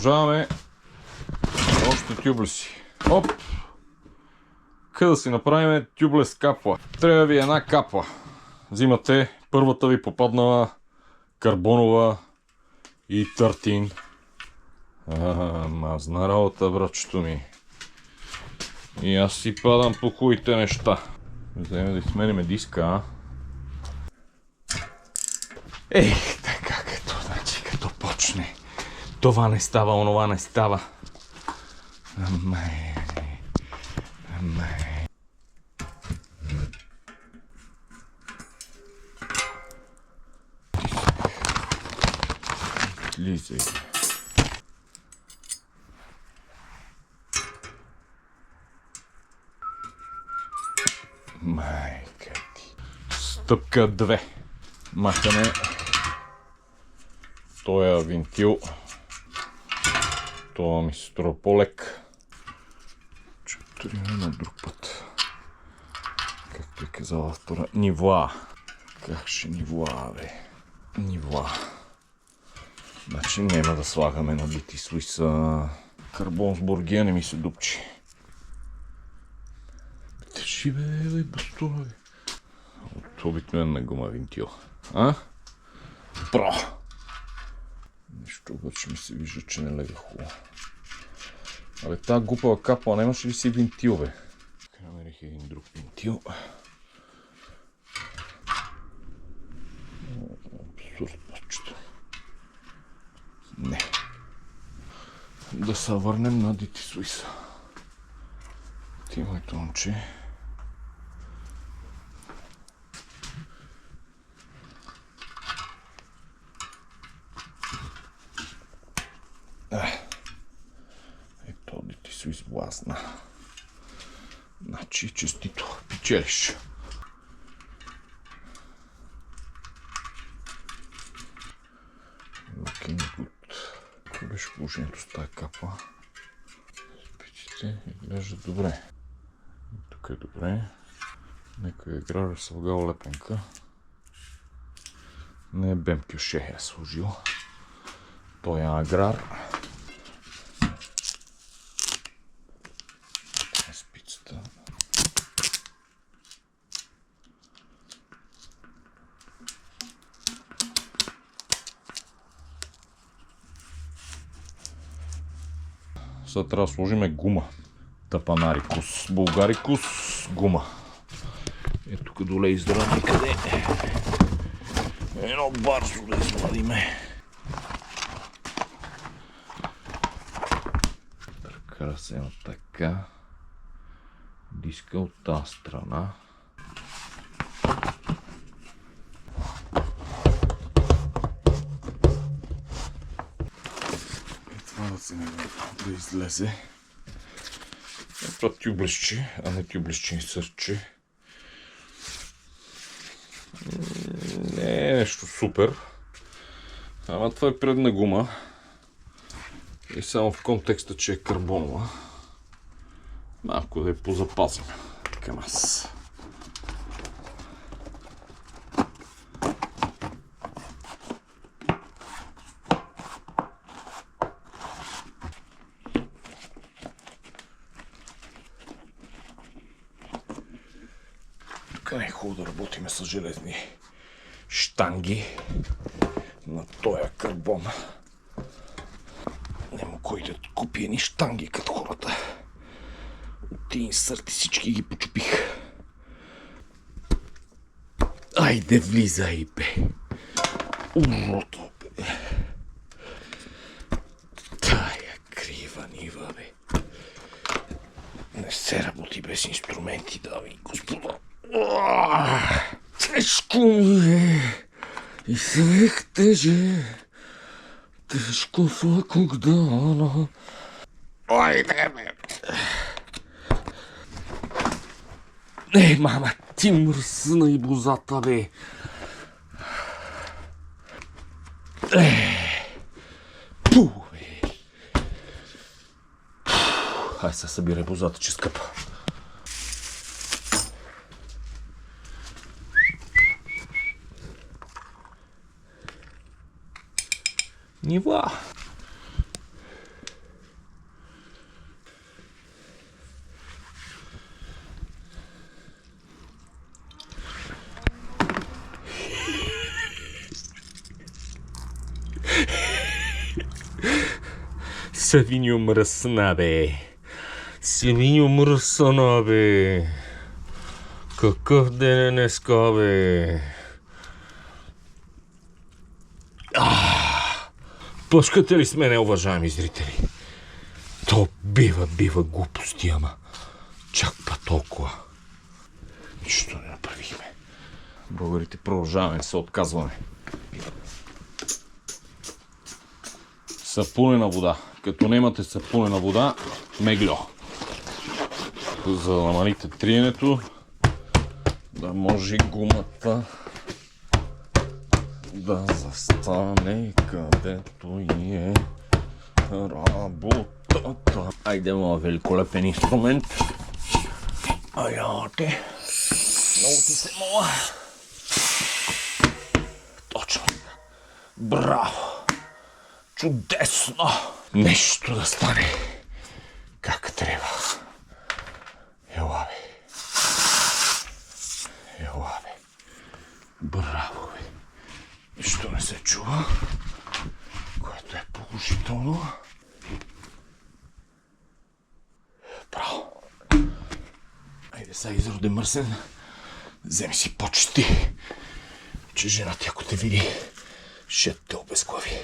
продължаваме още тюблеси. Оп! Къде да си направим тюблес капла? Трябва ви една капла. Взимате първата ви попаднала карбонова и търтин. Мазна работа, братчето ми. И аз си падам по хубавите неща. Вземем да сменим диска, а? Така като, значи, като почне. Това не става, онова не става. Амай. Лизай. Майка ти. Стъпка 2. Махаме тоя винтил. Това ми се струва по-лек. Четири на друг път. Както е казала автора. Нива. Как ще нива, бе? Нива. Значи няма да слагаме набити слиса. Карбон с бургия не ми се дупчи. Тежи, бе, бастуна, бе. От обикновена гума винтил. А? Браво! Нещо обаче ми се вижда, че не лега хубаво. Абе, тази глупава капла, нямаше ли си винтил, бе? Намерих един друг винтил. Абсурд, бачето. Не. Да се върнем на дити слиса. Ти, моето момче. Ето, дити слис влазна. Значи, честито, печелиш. Looking good. Какво беше положението с тази капа? Спичите изглежда добре. Тук е добре. Некой аграр е слагал лепенка. Не е бемкюше е сложил. Той е аграр. Спицата. Сега трябва да сложим гума. Тапанарикус, булгарикус, гума. Ето тук доле издрам никъде. Едно барзо да извадиме. Така се има така. Диска от тази страна. Това да се да излезе. Това тюблесче, а не тюблесче и сърче. Не е нещо супер. Ама това е предна гума. И само в контекста, че е карбонова. Малко да я позапазим към нас. Тук не е хубаво да работиме с железни щанги на тоя карбон. Нема кой да купи едни щанги като хората. От тия инсърти всички ги почупих. Айде влизай, бе. Урото, бе. Тая крива нива, бе. Не се работи без инструменти, дами и господа. Тежко ми е. И свех теже. Тежко свакog dana. Ajde, bе. Мама, ти мръсна и бозата, бе. Пу, бе. Ай, се събирай бозата, че скъпа. Нива. Свиньо мръсна, бе. Свиньо мръсна, бе. Какъв ден е днеска, бе. Пъшкате ли с мене, уважаеми зрители? То бива глупости, ама чак па толкова. Нищо не направихме. Българите продължаваме да се отказваме. Сапунена вода. Като немате сапунена вода, мегльо. За да намалите триенето, да може гумата да застане където и е работата. Айде, моят великолепен инструмент. Айде. Много ти се моля. Точно. Браво. Чудесно. Нещо да стане как трябва. Ела, бе. Ела, бе. Браво, бе. Нищо не се чува, което е положително. Браво. Айде сега, изроде мърсен, вземи си почти, че жена ти, ако те види, ще те обезглави.